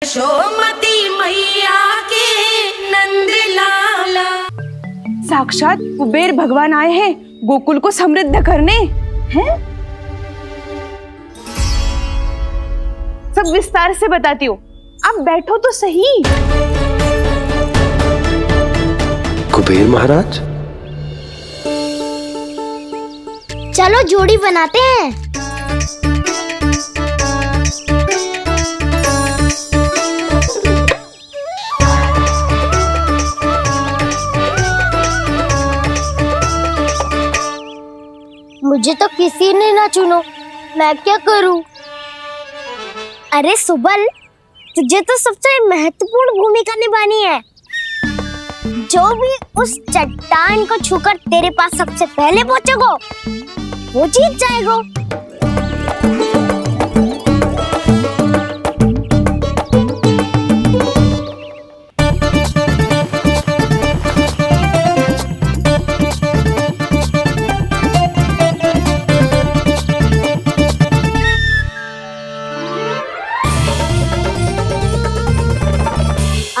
यशोमती मैया के नंद लाला। साक्षात कुबेर भगवान आए हैं गोकुल को समृद्ध करने हैं। सब विस्तार से बताती हूँ, आप बैठो तो सही। कुबेर महाराज, चलो जोड़ी बनाते हैं। मुझे तो किसी ने ना चुनो, मैं क्या करूं? अरे सुबल, तुझे तो सबसे महत्वपूर्ण भूमिका निभानी है। जो भी उस चट्टान को छूकर तेरे पास सबसे पहले पहुंचेगा वो जीत जाएगा।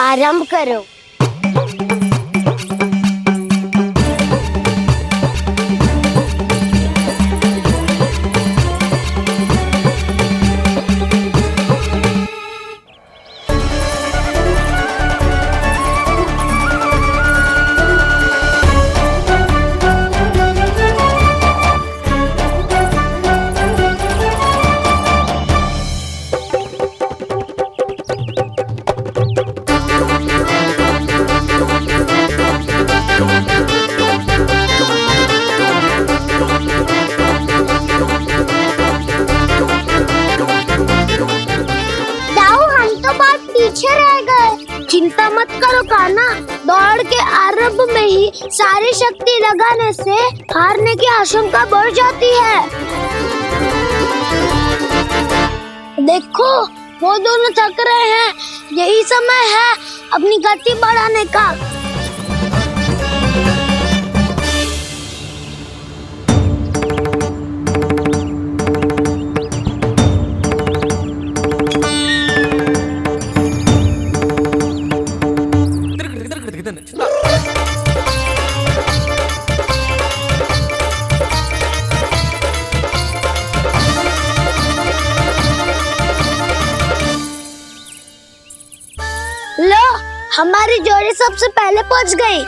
आरंभ करो। चिंता मत करो कान्हा, दौड़ के आरंभ में ही सारी शक्ति लगाने से हारने की आशंका बढ़ जाती है। देखो वो दोनों थक रहे हैं, यही समय है अपनी गति बढ़ाने का। लो, हमारी जोड़ी सबसे पहले पहुंच गई।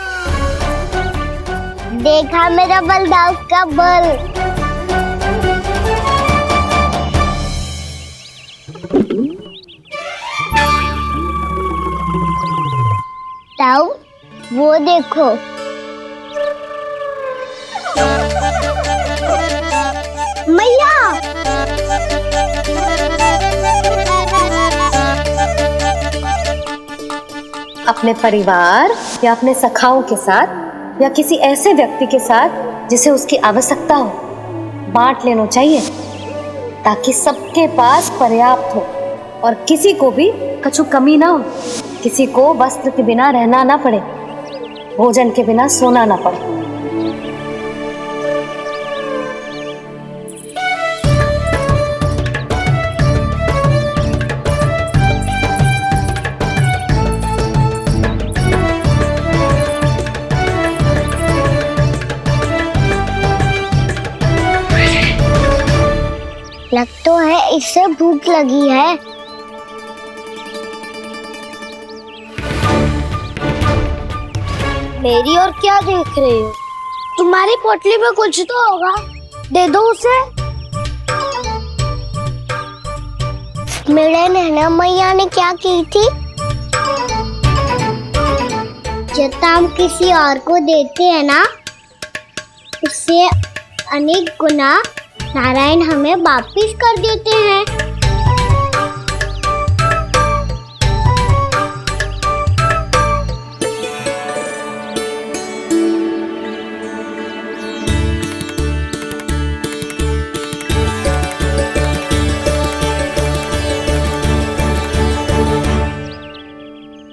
देखा मेरा बलदाव का बल। ताऊ, वो देखो। मैया, अपने परिवार या अपने सखाओं के साथ या किसी ऐसे व्यक्ति के साथ जिसे उसकी आवश्यकता हो बांट लेना चाहिए, ताकि सबके पास पर्याप्त हो और किसी को भी कछु कमी ना हो। किसी को वस्त्र के बिना रहना ना पड़े, भोजन के बिना सोना ना पड़े। लग तो है इससे भूख लगी है। मेरी और क्या देख रहे हो? तुम्हारी पोटली में कुछ तो होगा, दे दो उसे। मेरे नैना मैया ने क्या की थी? जब हम किसी और को देते हैं ना, उससे अनेक गुना नारायण हमें वापिस कर देते हैं।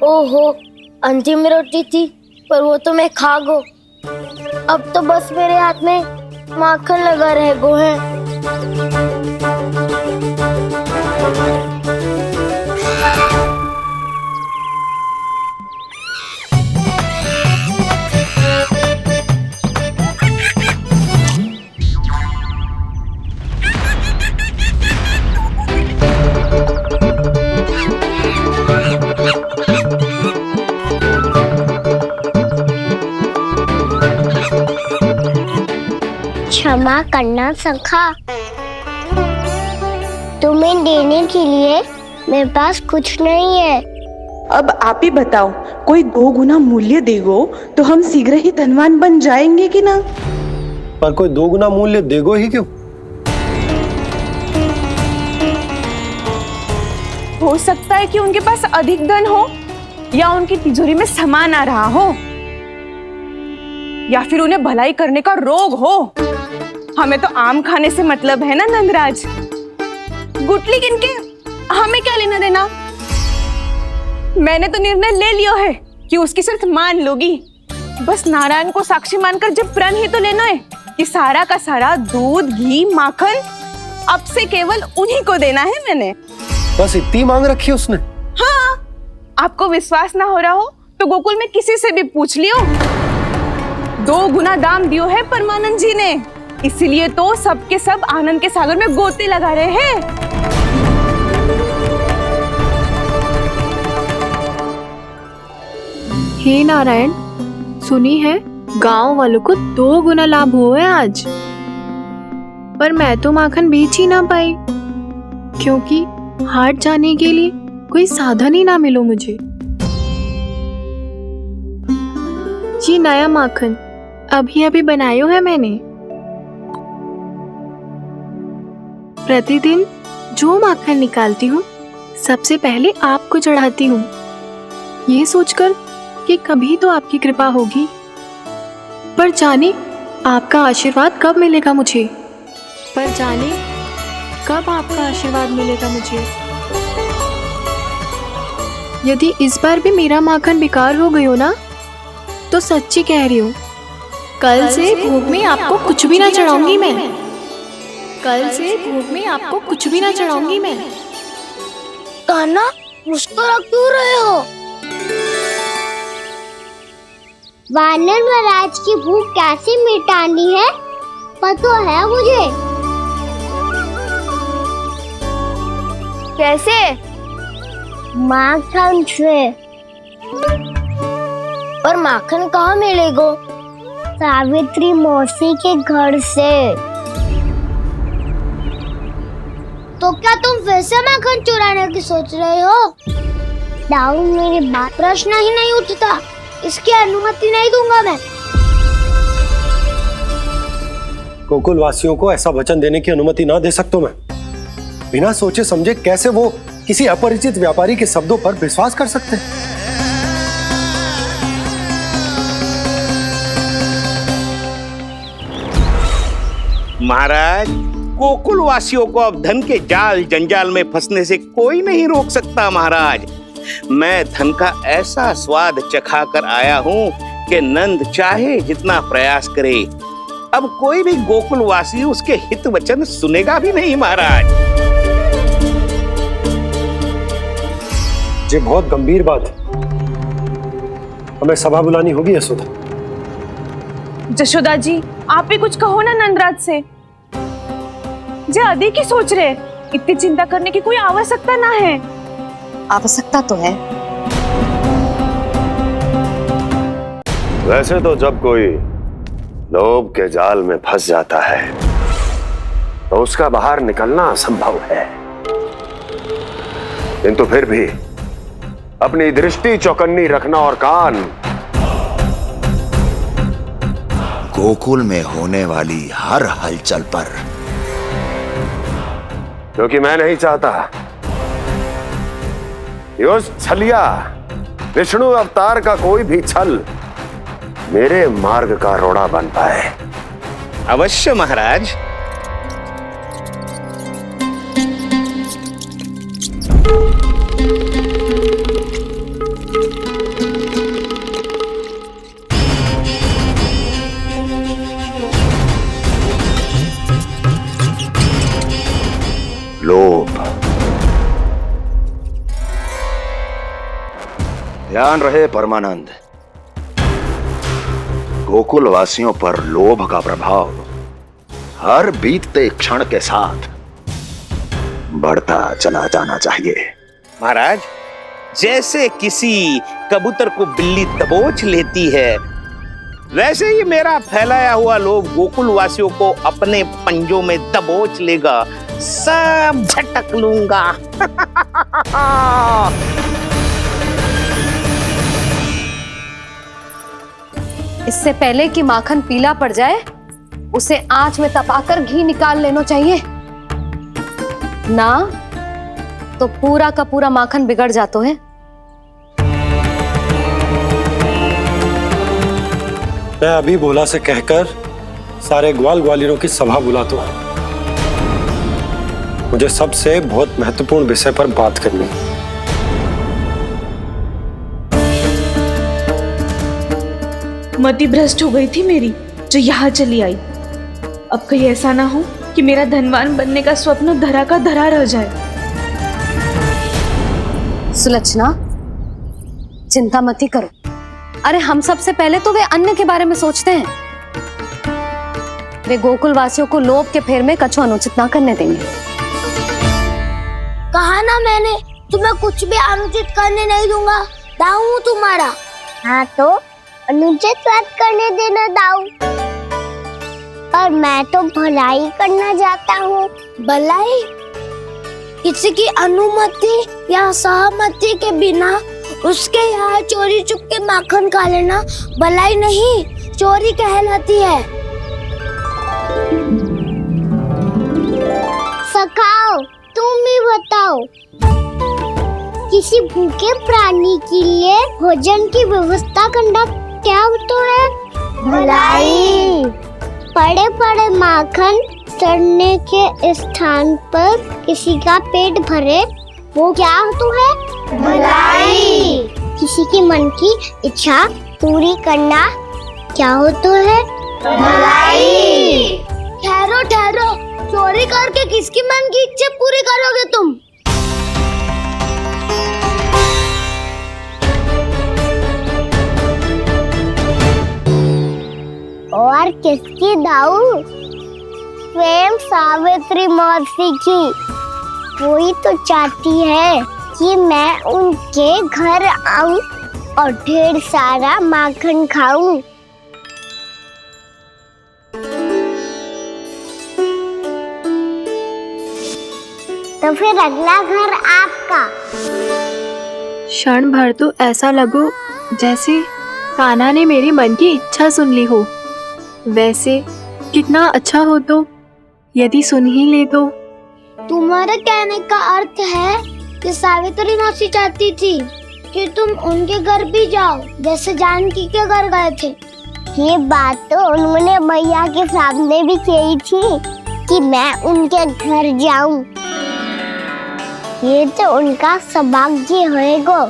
ओहो, अंतिम रोटी थी, पर वो तो मैं खा गो। अब तो बस मेरे हाथ में माखन लगा रह गो है। क्षमा करना सखा। तुम्हें देने के लिए मेरे पास कुछ नहीं है। अब आप ही बताओ, कोई 2 गुना मूल्य देगो तो हम शीघ्र ही धनवान बन जाएंगे कि ना? पर कोई 2 गुना मूल्य देगो ही क्यों? हो सकता है कि उनके पास अधिक धन हो, या उनकी तिजोरी में सामान आ रहा हो, या फिर उन्हें भलाई करने का रोग हो। हमें तो आम खाने से मतलब है ना नंदराज। गुटली किनके, हमें क्या लेना देना। मैंने तो निर्णय ले लिया है कि उसकी सिर्फ मान लोगी। बस नारायण को साक्षी मानकर जब प्रण ही तो लेना है कि सारा का सारा दूध, घी, माखन अब से केवल उन्हीं को देना है मैंने। बस इतनी मांग रखी है उसने? हाँ, आपको विश्वास ना हो रहा हो तो गोकुल में किसी से भी पूछ लियो। 2 गुना दाम दियो है परमानंद जी ने, इसीलिए तो सबके सब आनंद के सागर में गोते लगा रहे हैं। हे नारायण, सुनी है गांव वालों को 2 गुना लाभ हुआ है आज, पर मैं तो माखन बेच ही ना पाई क्योंकि हाट जाने के लिए कोई साधन ही ना मिलो मुझे। ये नया माखन अभी अभी बनायो है मैंने। प्रतिदिन जो माखन निकालती हूँ सबसे पहले आपको चढ़ाती हूँ, ये सोचकर कि कभी तो आपकी कृपा होगी। पर जाने आपका आशीर्वाद कब मिलेगा मुझे, पर जाने कब आपका आशीर्वाद मिलेगा मुझे। यदि इस बार भी मेरा माखन बेकार हो गयो ना, तो सच्ची कह रही हूँ, कल से भोग में आपको कुछ भी ना चढ़ाऊंगी मैं। कल से भोग में आपको कुछ भी ना चढ़ाऊंगी मैं। कान्हा, मुस्कुरा क्यों रहे हो? वानर महाराज की भूख कैसे मिटानी है पता है मुझे। कैसे? माखन से। और माखन कहाँ मिलेगा? सावित्री मौसी के घर से। तो क्या तुम फिर से माखन चुराने की सोच रहे हो? दाऊ, मेरी बात प्रश्न ही नहीं उठता, इसकी अनुमति नहीं दूंगा मैं। गोकुल वासियों को ऐसा वचन देने की अनुमति ना दे सकता मैं। बिना सोचे समझे कैसे वो किसी अपरिचित व्यापारी के शब्दों पर विश्वास कर सकते हैं? महाराज, गोकुल वासियों को अब धन के जाल जंजाल में फंसने से कोई नहीं रोक सकता। महाराज, मैं धन का ऐसा स्वाद चखा कर आया हूँ कि नंद चाहे जितना प्रयास करे, अब कोई भी गोकुल वासी उसके हित वचन सुनेगा भी नहीं। महाराज, ये बहुत गंभीर बात है, हमें सभा बुलानी होगी यशोदा। जशोदा जी, आप भी कुछ कहो ना नंदराज से। जे अधिक ही सोच रहे, इतनी चिंता करने की कोई आवश्यकता ना है। आवश्यकता तो है। वैसे तो जब कोई लोभ के जाल में फंस जाता है तो उसका बाहर निकलना असंभव है, किंतु फिर भी अपनी दृष्टि चौकन्नी रखना और कान गोकुल में होने वाली हर हलचल पर, क्योंकि मैं नहीं चाहता कि उस छलिया विष्णु अवतार का कोई भी छल मेरे मार्ग का रोड़ा बन पाए। अवश्य महाराज। लोभ। ध्यान रहे परमानंद, गोकुल वासियों पर लोभ का प्रभाव हर बीतते क्षण के साथ बढ़ता चला जाना चाहिए। महाराज, जैसे किसी कबूतर को बिल्ली दबोच लेती है, वैसे ही मेरा फैलाया हुआ लोभ गोकुल वासियों को अपने पंजों में दबोच लेगा, सब झटक लूंगा। इससे पहले कि माखन पीला पड़ जाए, उसे आंच में तपाकर घी निकाल लेना चाहिए ना, तो पूरा का पूरा माखन बिगड़ जाता है। मैं अभी भोला से कहकर सारे ग्वाल ग्वालियरों की सभा बुलाता हूं। मुझे सबसे बहुत महत्वपूर्ण विषय पर बात करनी है। मति भ्रष्ट हो गई थी मेरी, जो यहाँ चली आई। अब कहीं ऐसा ना हो कि मेरा धनवान बनने का स्वप्न धरा का धरा रह जाए। सुलक्षणा, चिंता मत ही करो। अरे हम सबसे पहले तो वे अन्न के बारे में सोचते हैं। वे गोकुल वासियों को लोभ के फेर में कछु अनुचित ना करने देंगे। कहा ना मैंने, तुम्हें कुछ भी अनुचित करने नहीं दूंगा। दाऊ हूँ तुम्हारा। हाँ तो अनुचित बात करने देना दाऊ। पर मैं तो भलाई करना चाहता हूँ। भलाई? किसी की अनुमति या सहमति के बिना उसके यहाँ चोरी चुप के माखन खा लेना भलाई नहीं, चोरी कहलाती है। सखाओ, तुम ही बताओ, किसी भूखे प्राणी के लिए भोजन की व्यवस्था करना क्या होता है? भलाई। पड़े पड़े माखन सड़ने के स्थान पर किसी का पेट भरे, वो क्या होता है? भलाई। किसी के मन की इच्छा पूरी करना क्या होता है? भलाई। ठहरो ठहरो, चोरी करके किसकी मन की इच्छा पूरी करोगे तुम? और किसकी दाऊ? स्वयं सावित्री मौसी की। वही तो चाहती है कि मैं उनके घर आऊं और ढेर सारा माखन खाऊं। तो फिर अगला घर आपका। क्षण भर तो ऐसा लगो जैसे कान्हा ने मेरे मन की इच्छा सुन ली हो। वैसे कितना अच्छा हो तो यदि सुन ही ले तो। तुम्हारे कहने का अर्थ है कि सावित्री मौसी चाहती थी कि तुम उनके घर भी जाओ, जैसे जानकी के घर गए थे। ये बात तो उन्होंने मैया के सामने भी कही थी कि मैं उनके घर जाऊं। ये तो उनका सौभाग्य होएगा।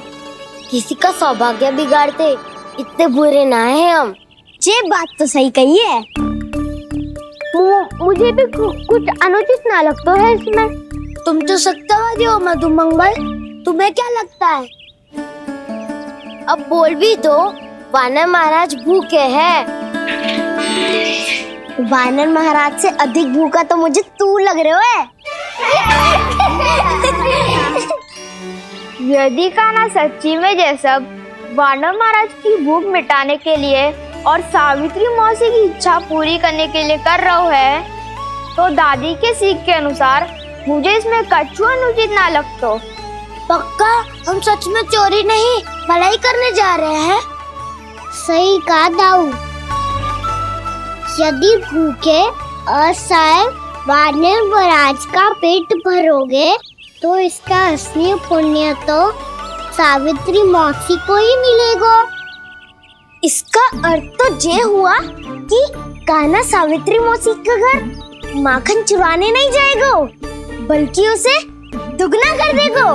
किसी का सौभाग्य बिगाड़ते इतने बुरे ना है हम। ये बात तो सही कही है। मुझे भी कुछ अनुचित ना लगता है इसमें। तुम तो सत्यवादी हो मधुमंगल, तुम्हें क्या लगता है? अब बोल भी दो, वानर महाराज भूखे हैं। वानर महाराज से अधिक भूखा तो मुझे तू लग रहे हो। यदि कान्हा सच्ची में जैसा वानर महाराज की भूख मिटाने के लिए और सावित्री मौसी की इच्छा पूरी करने के लिए कर रहा है, तो दादी के सीख के अनुसार मुझे इसमें कछु अनुचित ना लगता। पक्का हम सच में चोरी नहीं भलाई करने जा रहे हैं। सही कहा दाऊ। यदि भूखे असहाय वानर महाराज का पेट भरोगे तो इसका असली पुण्य तो सावित्री मौसी को ही मिलेगा। इसका अर्थ तो ये हुआ कि कान्हा सावित्री मौसी का घर माखन चुराने नहीं जाएगा, बल्कि उसे दुगना कर देगा।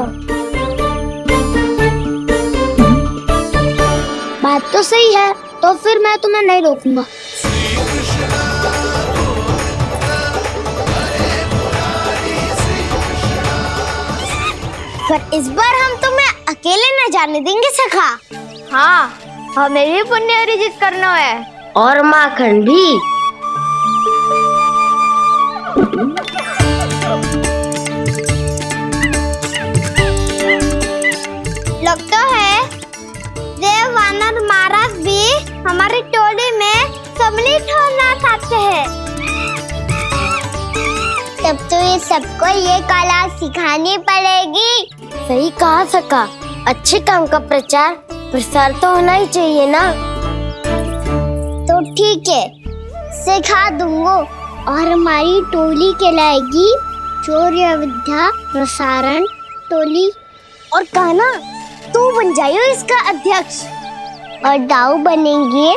बात तो सही है, तो फिर मैं तुम्हें नहीं रोकूंगा। पर इस बार हम तुम्हें अकेले न जाने देंगे सखा। हाँ, हमें भी पुण्य अर्जित करना है और माखन भी। लगता है देव वानर महाराज भी हमारी टोली में सम्मिलित होना चाहते हैं। तब तो ये सबको ये कला सिखानी पड़ेगी। सही कहा सका, अच्छे काम का प्रचार प्रसार तो होना ही चाहिए ना। तो ठीक है, सिखा दूंगा और हमारी टोली कहलाएगी शौर्य विद्या प्रसारण टोली। और कान्हा, तू बन जाइयो इसका अध्यक्ष और दाऊ बनेंगे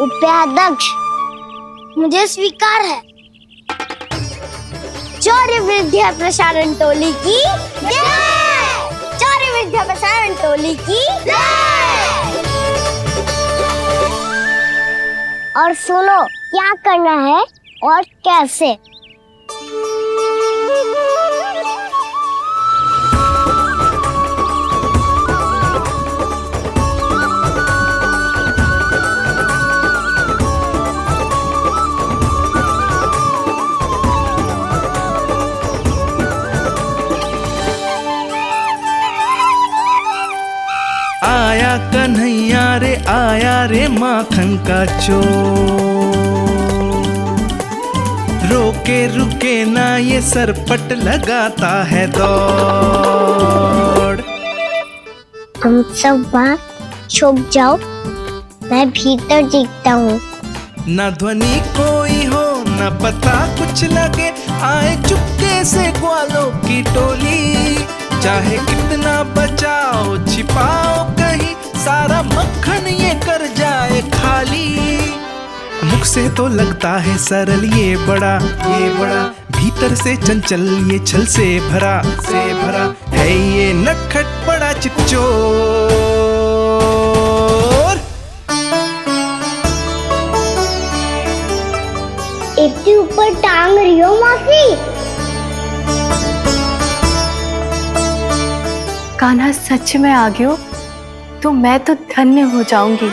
उपाध्यक्ष। मुझे स्वीकार है। शौर्य विद्या प्रसारण टोली की जय! शौर्य विद्या प्रसारण टोली की जय! और सुनो, क्या करना है और कैसे। आया कन्हैया रे, आया रे माखन का चोर। रोके रुके ना ये सरपट लगाता है दौड़। तुम सब बाहर छुप जाओ, मैं भीतर देखता हूँ। ना ध्वनि कोई हो, ना पता कुछ लगे, आए चुपके से ग्वालों की टोली। चाहे कितना बचाओ छिपाओ कहीं, सारा मक्खन ये कर जाए खाली। मुख से तो लगता है सरल ये बड़ा, भीतर से चंचल ये छल से भरा है ये नटखट बड़ा चिच्चोर। इतनी ऊपर टांग रही हो मौसी? कान्हा सच में आ गयो तो मैं तो धन्य हो जाऊंगी।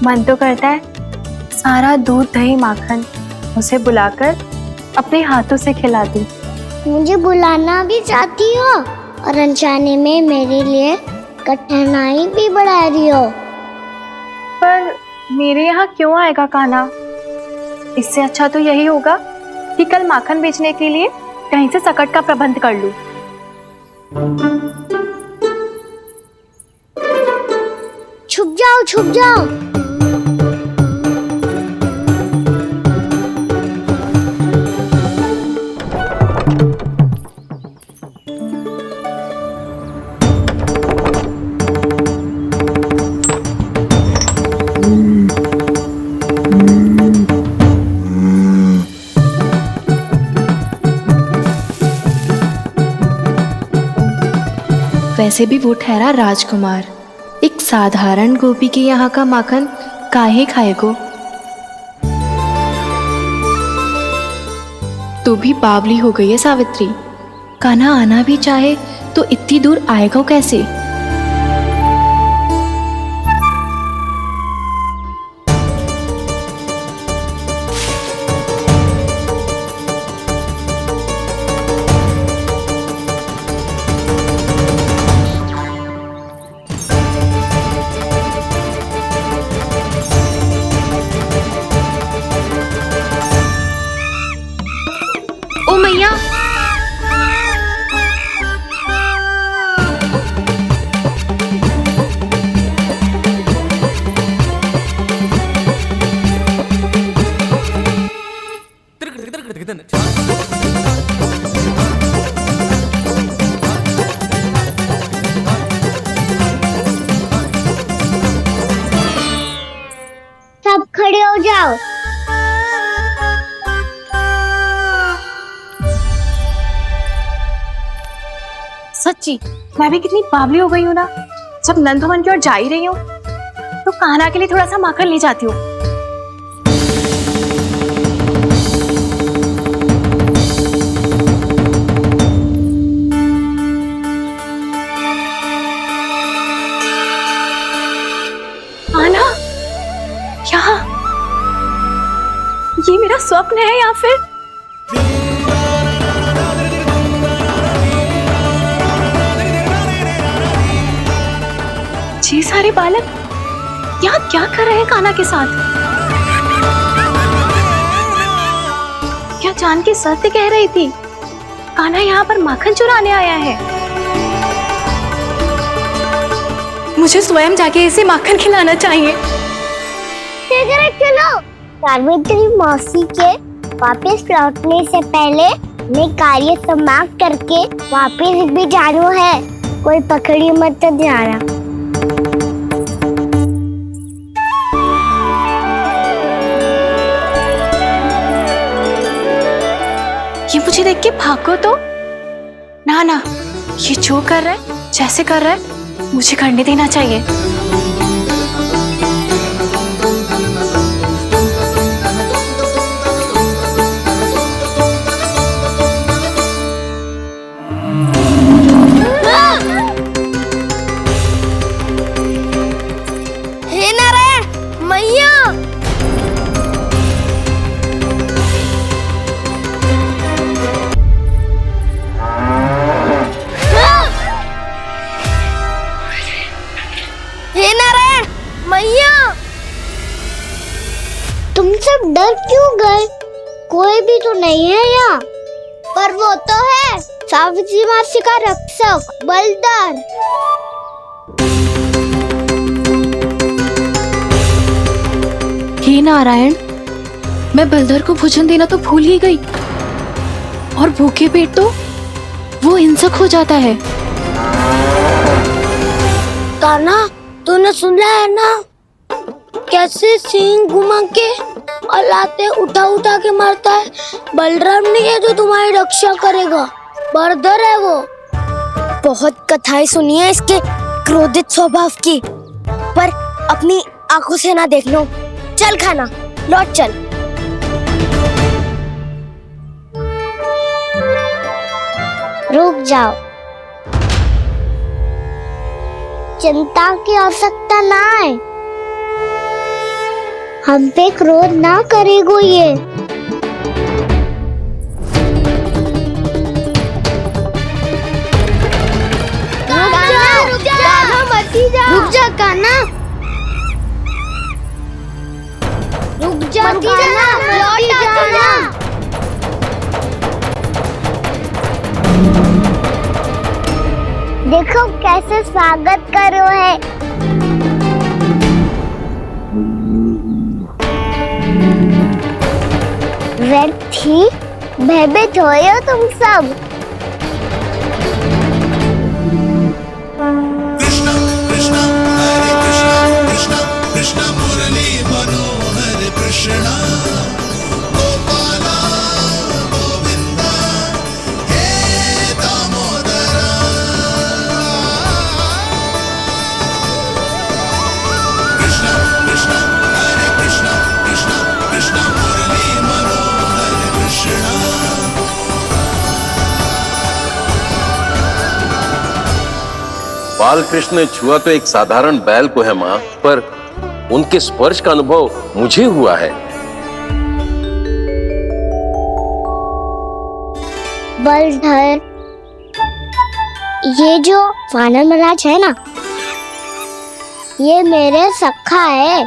मन तो करता है सारा दूध दही माखन उसे बुलाकर अपने हाथों से खिला दूं। मुझे बुलाना भी चाहती हो और अनजाने में मेरे लिए कठिनाई भी बढ़ा रही हो। पर मेरे यहाँ क्यों आएगा कान्हा? इससे अच्छा तो यही होगा कि कल माखन बेचने के लिए कहीं से सकट का प्रबंध कर लूं। छुप जाओ, छुप जाओ। वैसे भी वो ठहरा राजकुमार, एक साधारण गोपी के यहाँ का माखन काहे खाएगो। तू भी बावली हो गई है सावित्री। कान्हा आना भी चाहे तो इतनी दूर आएगा कैसे? ओ मैया, सब खड़े हो जाओ। सच्ची मैं भी कितनी बावली हो गई हूँ ना। जब नंद भवन की ओर जा ही रही हूँ तो तो कान्हा के लिए थोड़ा सा माखन ले जाती हूँ। कान्हा, क्या ये मेरा स्वप्न है या फिर ये सारे बालक यहाँ क्या कर रहे हैं कान्हा के साथ? क्या जानकी सत्य कह रही थी? कान्हा यहाँ पर माखन चुराने आया है। मुझे स्वयं जाके इसे माखन खिलाना चाहिए। चलो, सावित्री मौसी के वापस लौटने से पहले मैं कार्य समाप्त करके वापस भी जाना है। कोई पकड़ी मत जाना। ये मुझे देख के भागो तो ना ना, ये जो कर रहा है, जैसे कर रहा है, मुझे करने देना चाहिए। हे नारायण मैया, तुम सब डर क्यों गए? कोई भी तो नहीं है यहाँ। पर वो तो है, सावित्री मासी का रक्षक बलदार। हे नारायण, मैं बलदर को भोजन देना तो भूल ही गई, और भूखे पेट तो वो हिंसक हो जाता है। कान्हा, तूने सुना है ना कैसे सींग घुमा के और लाते उठा उठा के मारता है? बलराम नहीं है जो तुम्हारी रक्षा करेगा, बलदर है वो। बहुत कथाएं सुनी है इसके क्रोधित स्वभाव की, पर अपनी आंखों से ना देख लो। चल खाना, लौट चल। रुक जाओ, चिंता की आवश्यकता ना है। हम पे क्रोध ना करेगो ये। रुक जा कान्हा, रुक जा कान्हा, लौट जाना। देखो कैसे स्वागत करो है। व्यर्थ ही भयभीत हो तुम सब। कृष्णा कृष्णा हरे कृष्णा कृष्णा कृष्णा मुरली मनोहर कृष्णा गोपाला गोविंदा हे दामोदरा। कृष्णा कृष्णा हरे कृष्णा कृष्णा कृष्णा मुरली मनोहर कृष्णा। बाल कृष्ण ने छुआ तो एक साधारण बैल को है मां, पर उनके स्पर्श का अनुभव मुझे हुआ है। बलधर, ये जो वानर महाराज है ना, ये मेरे सखा है।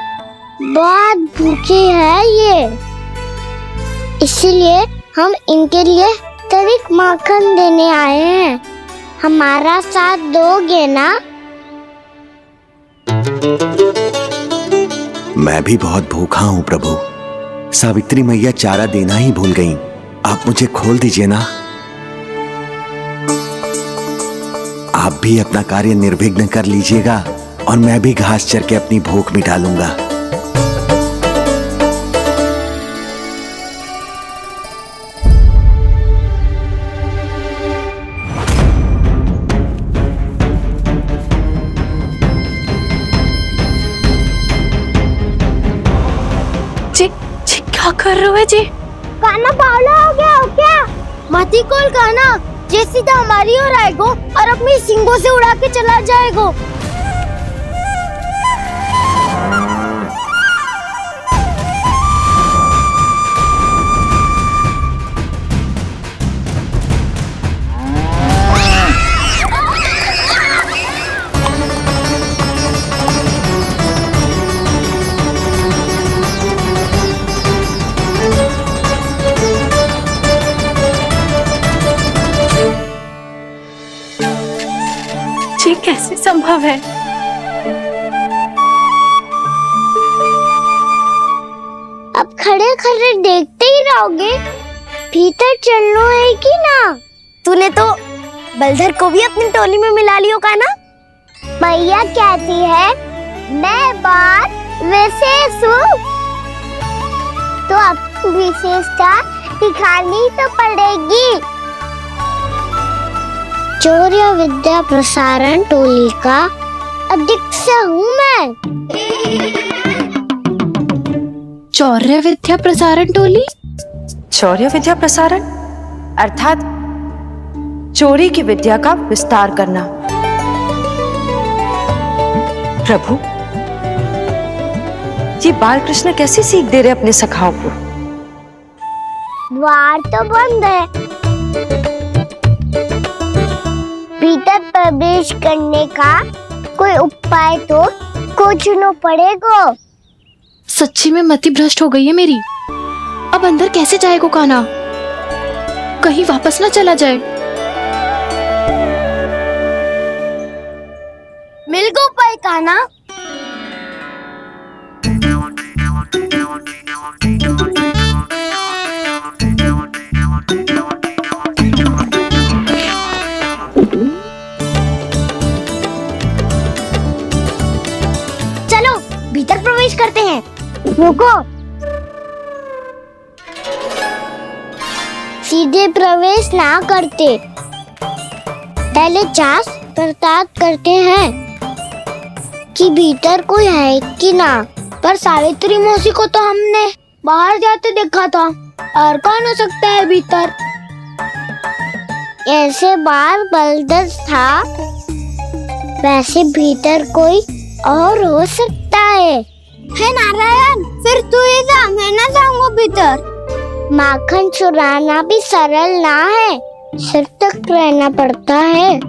बहुत भूखे है ये, इसीलिए हम इनके लिए तरीक माखन देने आए हैं। हमारा साथ दोगे ना? मैं भी बहुत भूखा हूँ प्रभु। सावित्री मैया चारा देना ही भूल गईं। आप मुझे खोल दीजिए ना। आप भी अपना कार्य निर्विघ्न कर लीजिएगा और मैं भी घास चर के अपनी भूख मिटा लूंगा। क्या कर रहे हो जी? काना पावला हो गया हो क्या? मती कोल काना जे सीधा हमारी ओर आएगो और अपनी सींगों से उड़ा के चला जाएगो। ये कैसे संभव है? अब खड़े खड़े देखते ही रहोगे? भीतर चलना है कि ना? तूने तो बलधर को भी अपनी टोली में मिला लियो का ना? मैया कहती है मैं बात विशेष हूँ, तो अब विशेषता दिखानी तो पड़ेगी। चौर्य विद्या प्रसारण टोली का अध्यक्ष हूँ मैं। चौर्य विद्या प्रसारण टोली? चौर्य विद्या प्रसारण अर्थात चोरी की विद्या का विस्तार करना। प्रभु, ये बाल कृष्ण कैसी सीख दे रहे अपने सखाओं को? द्वार तो बंद है, भीतर प्रवेश करने का कोई उपाय तो खोजना पड़ेगा। सच्ची में मति भ्रष्ट हो गई है मेरी। अब अंदर कैसे जाएगा काना? कहीं वापस ना चला जाए। मिल गो उपाय काना। चलो भीतर प्रवेश करते हैं। रुको, सीधे प्रवेश ना करते, पहले जांच पड़ताल करते हैं कि भीतर कोई है कि ना। पर सावित्री मौसी को तो हमने बाहर जाते देखा था, और कौन हो सकता है भीतर? ऐसे बार बलदर था, वैसे भीतर कोई और हो सकता है नारायण, फिर तू ही जा, मैं ना जाऊंगा भीतर। माखन चुराना भी सरल ना है, सिर तक रहना पड़ता है।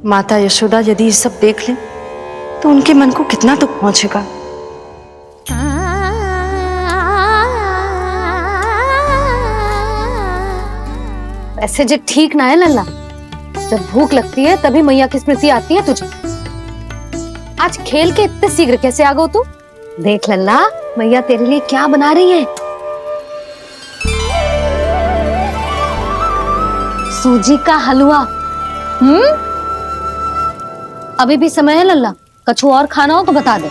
माता यशोदा यदि ये सब देख ले तो उनके मन को कितना दुख पहुंचेगा। ऐसे जे ठीक ना है लल्ला, जब भूख लगती है तभी मैया की स्मृति आती है तुझे। आज खेल के इतने शीघ्र कैसे आ गो तू? देख लल्ला, मैया तेरे लिए क्या बना रही है। सूजी का हलवा। अभी भी समय है लल्ला, कछु और खाना हो तो बता दे।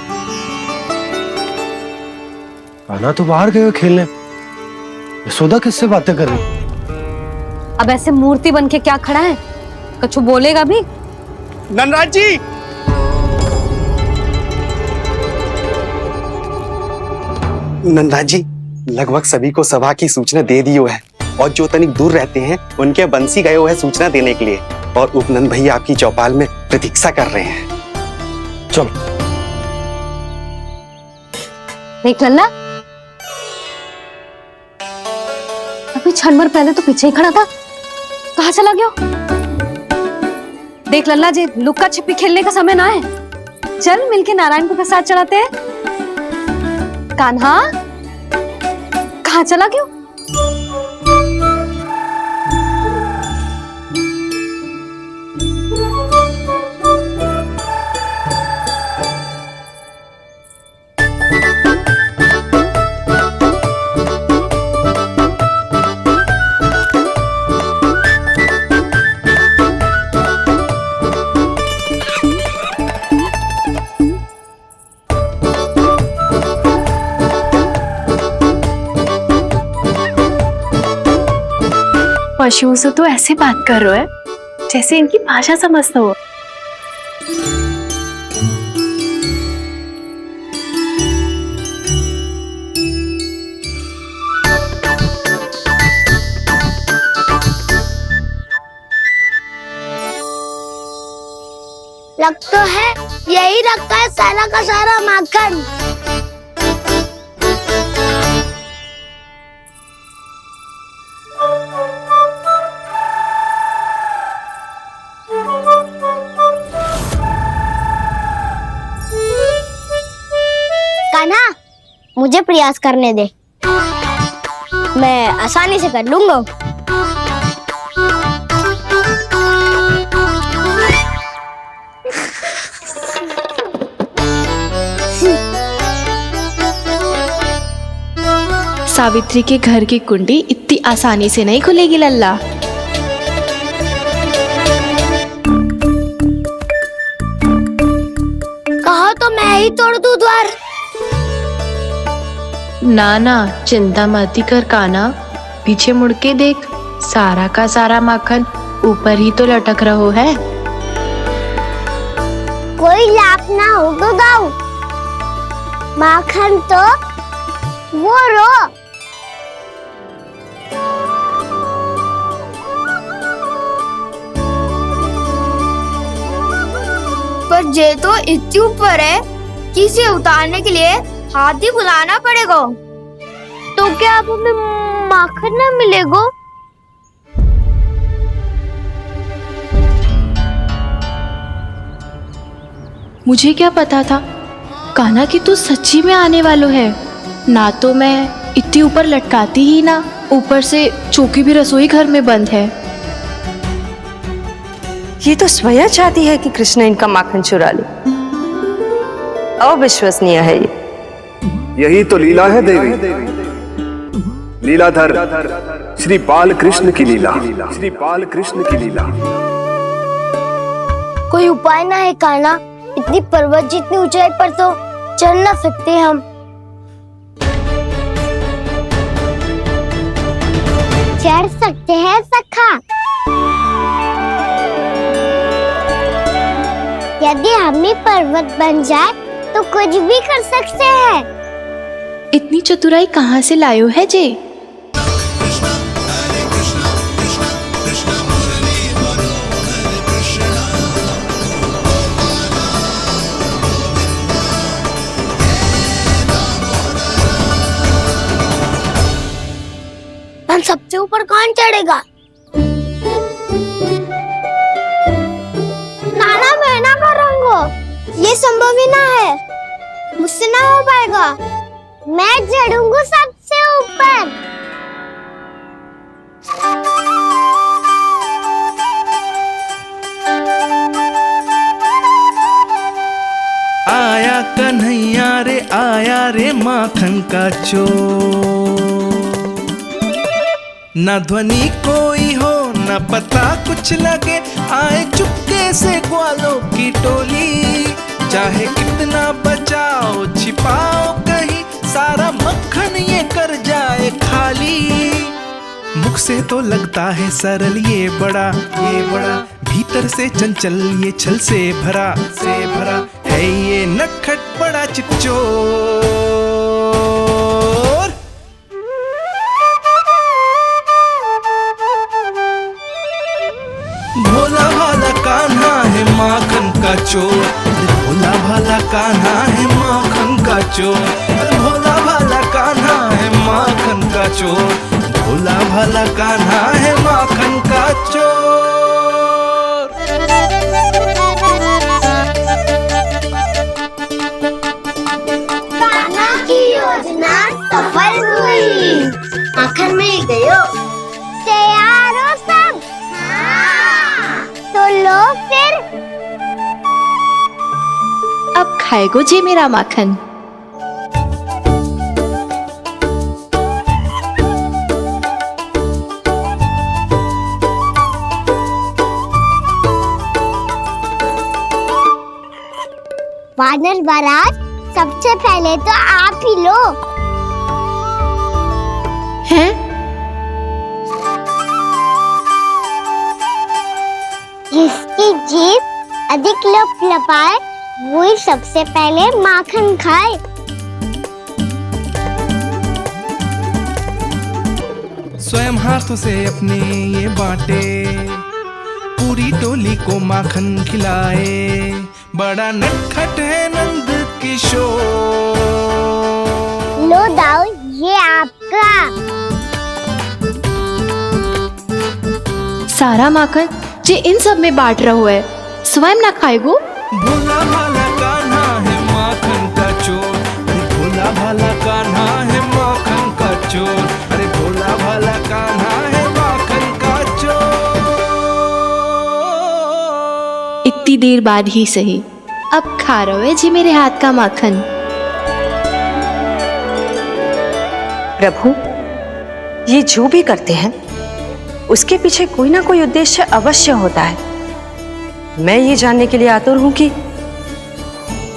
कान्हा तो बाहर गए हो खेलने, यशोदा किससे बातें कर रही? अब ऐसे मूर्ति बन के क्या खड़ा है? कछु बोलेगा भी? नंदराज जी, नंदराज जी, लगभग सभी को सभा की सूचना दे दी है, और जो तनिक दूर रहते हैं उनके बंसी गए हुए सूचना देने के लिए, और उपनंद भैया आपकी चौपाल में प्रतीक्षा कर रहे हैं। चलो। देख लल्ला, अभी क्षण भर पहले तो पीछे ही खड़ा था, कहाँ चला गया? देख लल्ला जी, लुक्का छिपी खेलने का समय ना है। चल मिलके नारायण को प्रसाद चढ़ाते हैं। कान्हा, कहाँ चला गया? पशुओं से तो ऐसे बात कर रहे हो जैसे इनकी भाषा समझता हो। लग तो है, यही रखा है सारा का सारा माखन। कान्हा, मुझे प्रयास करने दे, मैं आसानी से कर लूंगा। सावित्री के घर की कुंडी इतनी आसानी से नहीं खुलेगी लल्ला। कहो तो मैं ही तोड़ दूं द्वार। ना ना, चिंता मत कर कान्हा, पीछे मुड़ के देख, सारा का सारा माखन ऊपर ही तो लटक रहो है। कोई लाभ ना हो तो दाऊ, माखन तो वो रो। पर जे तो इतनी ऊपर है कि इसे उतारने के लिए हाथ ही बुलाना पड़ेगा। तो क्या अब हमें माखन ना मिलेगा? मुझे क्या पता था कान्हा कि तू सच्ची में आने वालो है। ना तो मैं इतनी ऊपर लटकाती ही ना, ऊपर से चौकी भी रसोई घर में बंद है। ये तो स्वया चाहती है कि कृष्ण इनका माखन चुरा ले। अविश्वसनीय है ये। यही तो लीला है देवी, लीलाधर श्री बाल कृष्ण की लीला, श्री बाल कृष्ण की लीला। कोई उपाय ना है कान्हा? इतनी पर्वत जितनी ऊंचाई पर तो चढ़ ना सकते हम। चढ़ सकते हैं सखा, यदि हम ही पर्वत बन जाए तो कुछ भी कर सकते हैं। इतनी चतुराई कहाँ से लायो है जे? हम सबसे ऊपर कौन चढ़ेगा? नाना मैं ना करूँगा, ये संभव ही ना है, मुझसे ना हो पाएगा। मैं चढ़ूंगा सबसे ऊपर। आया कन्हैया रे आया रे माखन का चोर, न ध्वनि कोई हो न पता कुछ लगे, आए चुपके से ग्वालों की टोली। चाहे कितना बचाओ छिपाओ कहीं, सारा मक्खन ये कर जाए खाली। मुख से तो लगता है सरल ये बड़ा भीतर से चंचल ये छल से भरा है ये नटखट बड़ा चिच्चोर। भोला भाला कान्हा है माखन का चोर, भोला भाला कान्हा है माखन का चोर, भोला भाला कान्हा है माखन का चोर, भोला भाला कान्हा है माखन का चोर। कान्हा की योजना सफल हुई, माखन मिल गयो। तैयार हो सब? हाँ। तो लो फिर। अब खाएगो जे मेरा माखन। वानर महाराज, सबसे पहले तो आप ही लो। हैं? जिसकी जीभ अधिक लपलपाए वही सबसे पहले माखन खाए। स्वयं हाथों से अपने ये बांटे, पूरी टोली को माखन खिलाए, बड़ा नटखट है नंद किशोर। लो दाऊ, ये आपका। सारा माखन जे इन सब में बांट रहो है, स्वयं ना खाएगो। भोला भाला कान्हा है माखन का चोर, अरे भोला भाला कान्हा है माखन का चोर, अरे भोला भाला कान्हा है माखन का चोर। इतनी देर बाद ही सही, अब खा रहे हो जी मेरे हाथ का माखन। प्रभु, ये जो भी करते हैं उसके पीछे कोई ना कोई उद्देश्य अवश्य होता है। मैं ये जानने के लिए आतुर हूं कि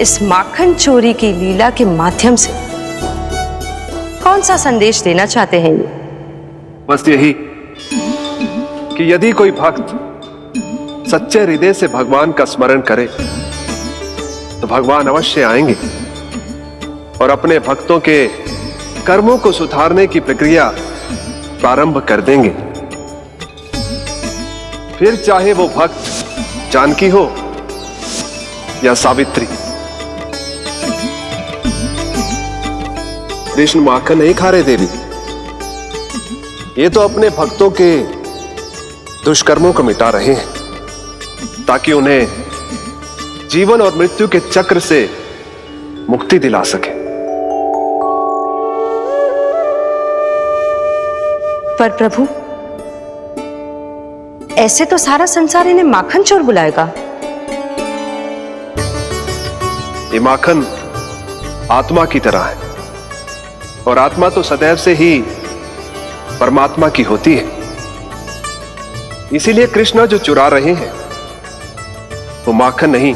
इस माखन चोरी की लीला के माध्यम से कौन सा संदेश देना चाहते हैं ये। बस यही कि यदि कोई भक्त सच्चे हृदय से भगवान का स्मरण करे तो भगवान अवश्य आएंगे और अपने भक्तों के कर्मों को सुधारने की प्रक्रिया प्रारंभ कर देंगे। फिर चाहे वो भक्त जानकी हो या सावित्री। कृष्ण माखन नहीं खा रहे देवी, ये तो अपने भक्तों के दुष्कर्मों को मिटा रहे हैं ताकि उन्हें जीवन और मृत्यु के चक्र से मुक्ति दिला सके। पर प्रभु, ऐसे तो सारा संसार इन्हें माखन चोर बुलाएगा। ये माखन आत्मा की तरह है और आत्मा तो सदैव से ही परमात्मा की होती है। इसीलिए कृष्ण जो चुरा रहे हैं वो माखन नहीं,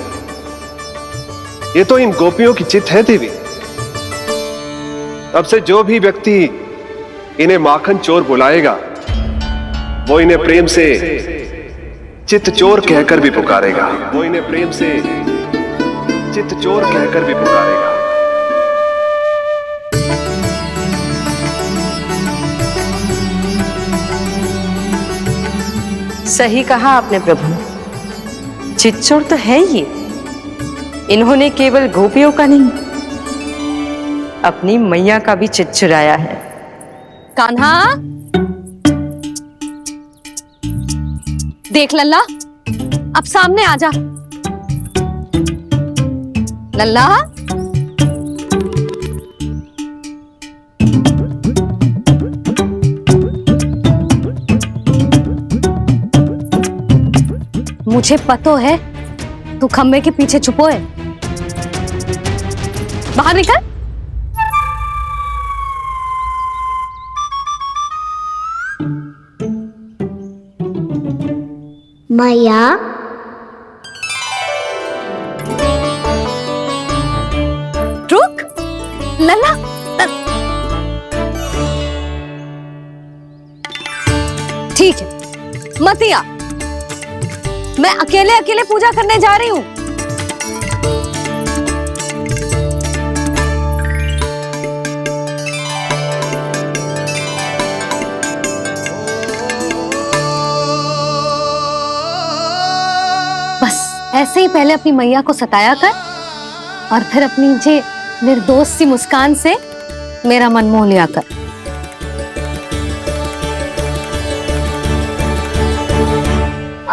ये तो इन गोपियों की चित है देवी। अब से जो भी व्यक्ति इन्हें माखन चोर बुलाएगा वो इन्हें प्रेम से चित्त चोर कहकर भी पुकारेगा। वो इन्हें प्रेम से चित्त चोर कहकर भी पुकारेगा। सही कहा आपने प्रभु, चित्त चोर तो है ये। इन्होंने केवल गोपियों का नहीं, अपनी मैया का भी चित्त चुराया है। कान्हा, देख लल्ला, अब सामने आ जा। लल्ला, मुझे पतो है तू खम्बे के पीछे छुपो है। बाहर निकल। मैया, रुक लल्ला, ठीक है मत आ, मैं अकेले अकेले पूजा करने जा रही हूँ। बस ऐसे ही पहले अपनी मैया को सताया कर और फिर अपनी जे निर्दोष सी मुस्कान से मेरा मन मोह लिया कर।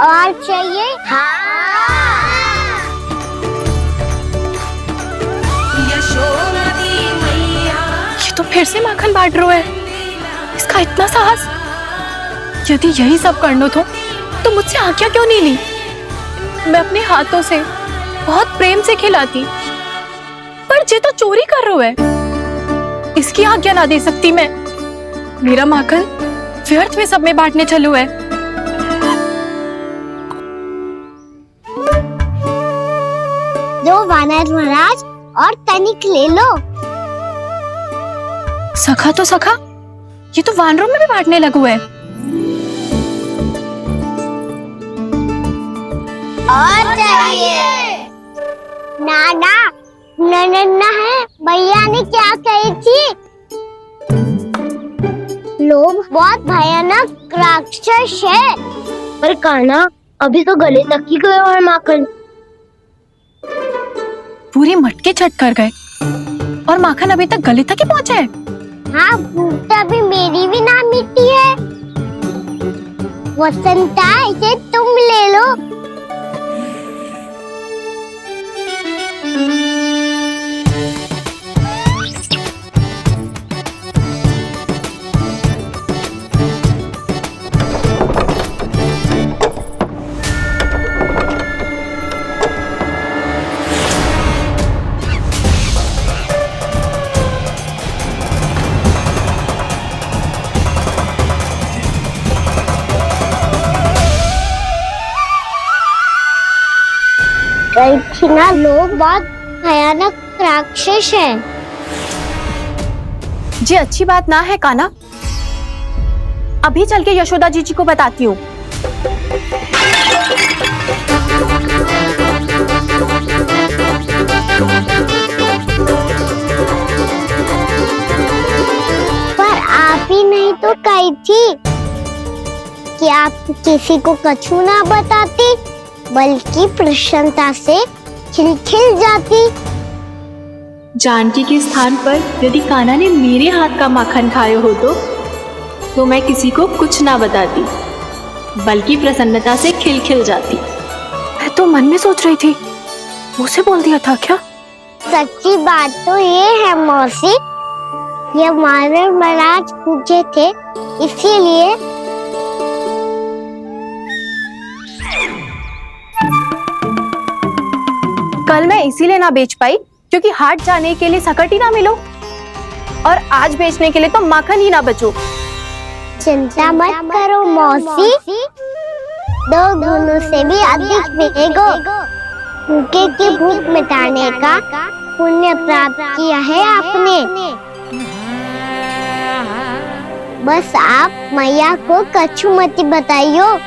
और चाहिए? हाँ। ये तो फिर से माखन बांट रहा है, इसका इतना साहस। यदि यही सब करना तो मुझसे आज्ञा क्यों नहीं ली? मैं अपने हाथों से बहुत प्रेम से खिलाती, पर जे तो चोरी कर रहा है, इसकी आज्ञा ना दे सकती मैं। मेरा माखन व्यर्थ में सब में बांटने चलू है। दो वानर महाराज और तनिक ले लो। सखा तो सखा, ये तो वानरों में भी बांटने लगू है। और चाहिए? नाना, नन्ना है, भैया ने क्या कही थी? लोभ बहुत भयानक राक्षस है। पर कान्हा, अभी तो गले तक ही गया है माखन। पूरी मटके छट कर गए और माखन अभी तक गले तक ही पहुंचा है। हाँ, भूख तो अभी मेरी भी ना मिटी है। वसंता, इसे तुम ले लो। ना लोग बहुत भयानक राक्षस हैं। जी अच्छी बात ना है कान्हा, अभी चल के यशोदा जी को बताती हूँ। पर आप ही नहीं तो कही थी कि आप किसी को कछु ना बताती, बल्कि प्रसन्नता से खिलखिल जाती। जानकी के स्थान पर यदि कान्हा ने मेरे हाथ का माखन खाया हो तो मैं किसी को कुछ ना बताती, बल्कि प्रसन्नता से खिलखिल जाती। मैं तो मन में सोच रही थी, मुझसे बोल दिया था क्या? सच्ची बात तो ये है मौसी, ये मानव महाराज पूछे थे, इसीलिए कल मैं इसीलिए ना बेच पाई क्योंकि हाट जाने के लिए सकट ही ना मिलो, और आज बेचने के लिए तो माखन ही ना बचो। चिंता मत करो मौसी, 2 गुणों से भी अधिक मिलेगा। भूखे की भूख मिटाने का पुण्य प्राप्त किया है आपने। बस आप मैया को कछु मत बताइयो।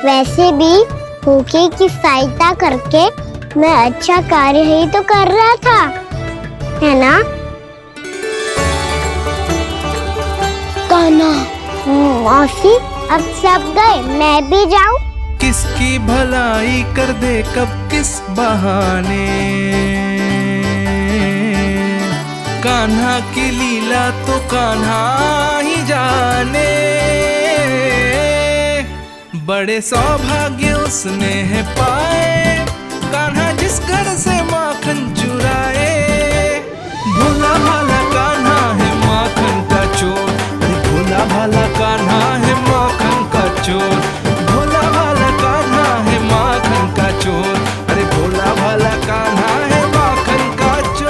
वैसे भी भूखे की सहायता करके मैं अच्छा कार्य ही तो कर रहा था, है ना? कान्हा, मौसी अब सब गए, मैं भी जाऊं? किसकी भलाई कर दे कब किस बहाने, कान्हा की लीला तो कान्हा ही जाने। बड़े सौभाग्य उसने है पाए, कान्हा जिस घर से माखन